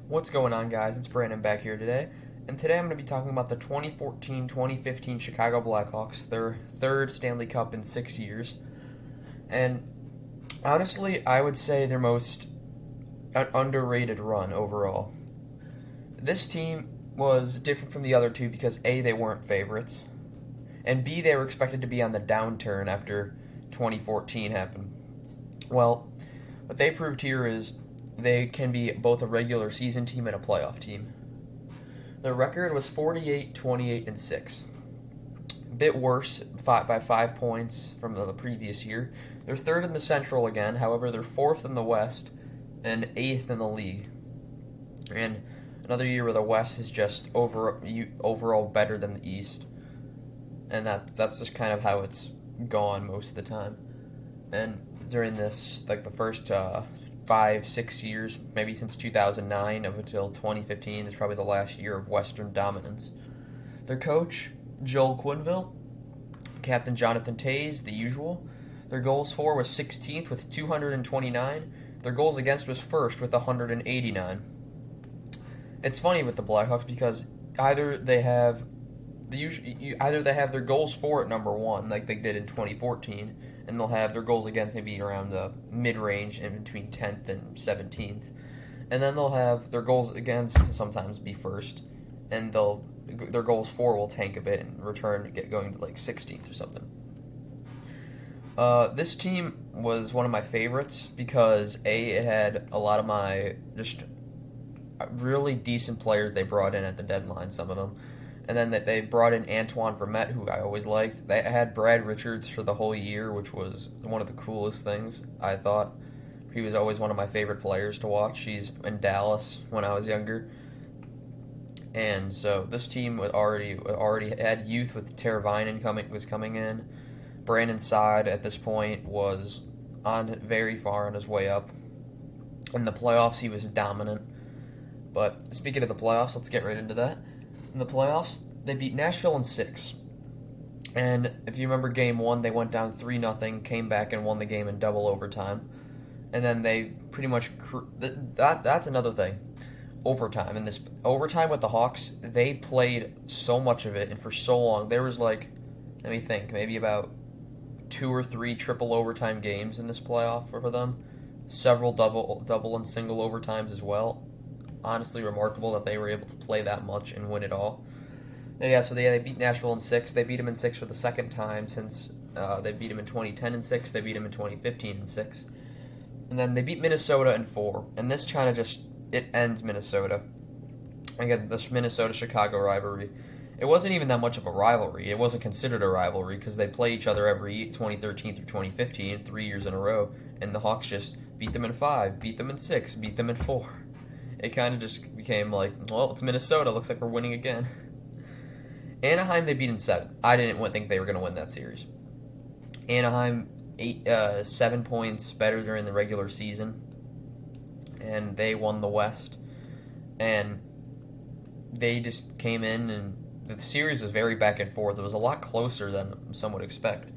What's going on, guys? It's Brandon back here today. And today I'm going to be talking about the 2014-2015 Chicago Blackhawks, their third Stanley Cup in 6 years. And honestly, I would say their most underrated run overall. This team was different from the other two because A, they weren't favorites, and B, they were expected to be on the downturn after 2014 happened. Well, what they proved here is they can be both a regular season team and a playoff team. Their record was 48, 28, and 6. A bit worse by 5 points from the previous year. They're third in the Central again, however, they're fourth in the West and eighth in the league. And another year where the West is just overall better than the East. And that's just kind of how it's gone most of the time. And during this, like the first 5, 6 years, maybe since 2009 up until 2015, is probably the last year of Western dominance. Their coach, Joel Quenneville, Captain Jonathan Toews, the usual. Their goals for was 16th with 229. Their goals against was first with 189. It's funny with the Blackhawks because either they have their goals for at number one, like they did in 2014, and they'll have their goals against maybe around the mid-range in between 10th and 17th, and then they'll have their goals against sometimes be first, and their goals for will tank a bit and return to get going to like 16th or something. This team was one of my favorites because it had a lot of my just really decent players they brought in at the deadline, some of them. And then they brought in Antoine Vermette, who I always liked. They had Brad Richards for the whole year, which was one of the coolest things, I thought. He was always one of my favorite players to watch. He's in Dallas when I was younger. And so this team already had youth with Teravainen was coming in. Brandon Saad at this point was on very far on his way up. In the playoffs, he was dominant. But speaking of the playoffs, let's get right into that. In the playoffs, they beat Nashville in 6. And if you remember game 1, they went down 3-0, came back and won the game in double overtime. And then they pretty much that's another thing. Overtime. And this overtime with the Hawks, they played so much of it and for so long. There was let me think, maybe about 2 or 3 triple overtime games in this playoff for them. Several double and single overtimes as well. Honestly remarkable that they were able to play that much and win it all. So they beat Nashville in 6. They beat them in 6 for the second time since they beat them in 2010 in 6. They beat them in 2015 in 6. And then they beat Minnesota in 4. And this kind of it ends Minnesota. Again, this Minnesota-Chicago rivalry. It wasn't even that much of a rivalry. It wasn't considered a rivalry because they play each other every 2013 through 2015, 3 years in a row. And the Hawks just beat them in 5, beat them in 6, beat them in 4. It kind of just became like, well, it's Minnesota. Looks like we're winning again. Anaheim, they beat in 7. I didn't think they were going to win that series. Anaheim, 7 points better during the regular season. And they won the West. And they just came in, and the series was very back and forth. It was a lot closer than some would expect.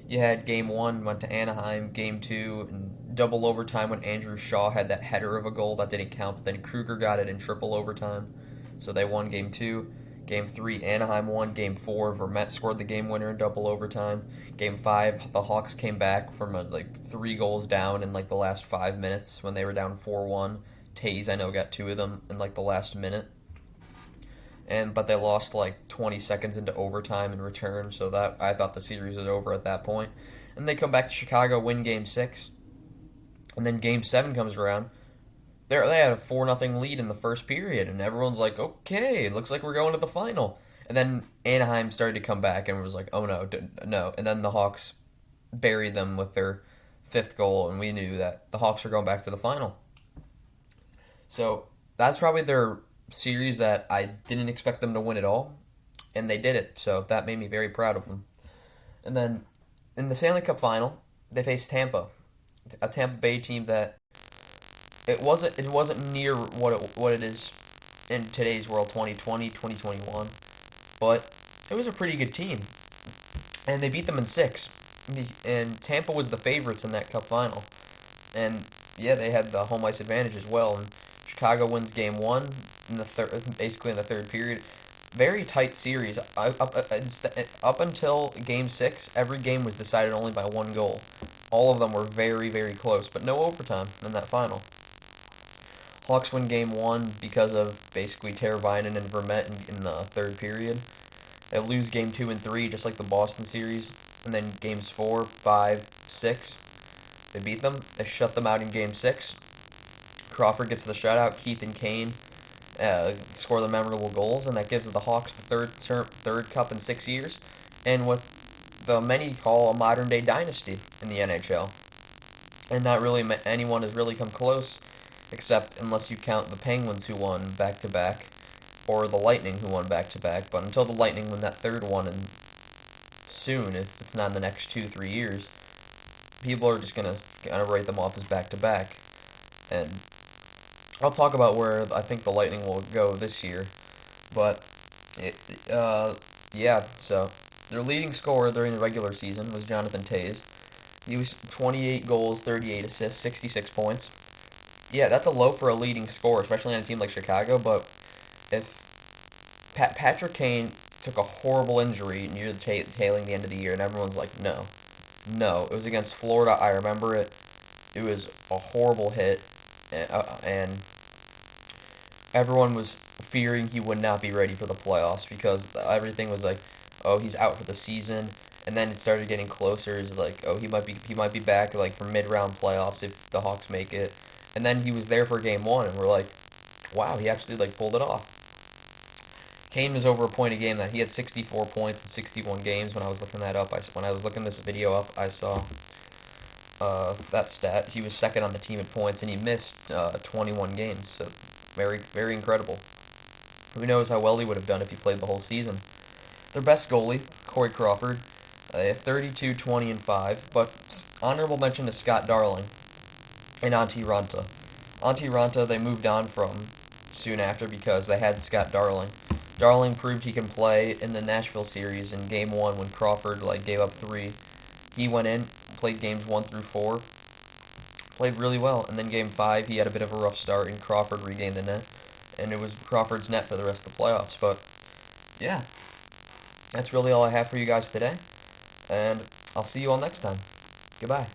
You had game 1 went to Anaheim, game 2, and double overtime when Andrew Shaw had that header of a goal that didn't count, but then Kruger got it in triple overtime. So they won game 2. Game 3, Anaheim won. Game 4, Vermette scored the game winner in double overtime. Game 5, the Hawks came back from 3 goals down in the last 5 minutes when they were down 4-1. Toews, I know, got 2 of them in the last minute. But they lost 20 seconds into overtime in return, so that I thought the series was over at that point. And they come back to Chicago, win game 6. And then game 7 comes around. They had a 4-0 lead in the first period, and everyone's like, okay, it looks like we're going to the final. And then Anaheim started to come back and was like, oh no, no. And then the Hawks buried them with their 5th goal, and we knew that the Hawks were going back to the final. So that's probably their series that I didn't expect them to win at all, and they did it. So that made me very proud of them. And then in the Stanley Cup final, they faced Tampa, a Tampa Bay team that it wasn't near what it is in today's world, 2020, 2021, but it was a pretty good team, and they beat them in 6. And Tampa was the favorites in that Cup final, and yeah, they had the home ice advantage as well. And Chicago wins game 1 in the basically in the third period. Very tight series. Up until game 6, every game was decided only by 1 goal. All of them were very, very close, but no overtime in that final. Hawks win game 1 because of basically Teravainen and Vermette in the third period. They lose game 2 and 3, just like the Boston series. And then games 4, 5, 6, they beat them. They shut them out in game 6. Crawford gets the shutout. Keith and Kane score the memorable goals, and that gives the Hawks the third cup in 6 years, and what the many call a modern-day dynasty in the NHL. And not really anyone has really come close, except unless you count the Penguins, who won back-to-back, or the Lightning, who won back-to-back. But until the Lightning win that third one, and soon, if it's not in the next 2-3 years, people are just gonna kind of write them off as back-to-back. And I'll talk about where I think the Lightning will go this year. But, yeah, so their leading scorer during the regular season was Jonathan Toews. He was 28 goals, 38 assists, 66 points. Yeah, that's a low for a leading scorer, especially on a team like Chicago, but if Patrick Kane took a horrible injury near the tailing the end of the year, and everyone's like, no. It was against Florida, I remember it. It was a horrible hit, and everyone was fearing he would not be ready for the playoffs because everything was like, oh, he's out for the season, and then it started getting closer. It's like, oh, he might be back like for mid-round playoffs if the Hawks make it, and then he was there for game 1, and we're like, wow, he actually like pulled it off. Kane was over a point a game. That he had 64 points in 61 games. When I was looking that up, when I was looking this video up, I saw that stat. He was second on the team in points, and he missed 21 games. So very, very incredible. Who knows how well he would have done if he played the whole season. Their best goalie, Corey Crawford, 32, 20, and 5. But honorable mention to Scott Darling and Antti Ranta. Antti Ranta they moved on from soon after because they had Scott Darling. Darling proved he can play in the Nashville series in game 1 when Crawford gave up 3. He went in, played games 1 through 4, played really well, and then game 5 he had a bit of a rough start and Crawford regained the net, and it was Crawford's net for the rest of the playoffs. But yeah, that's really all I have for you guys today, and I'll see you all next time. Goodbye.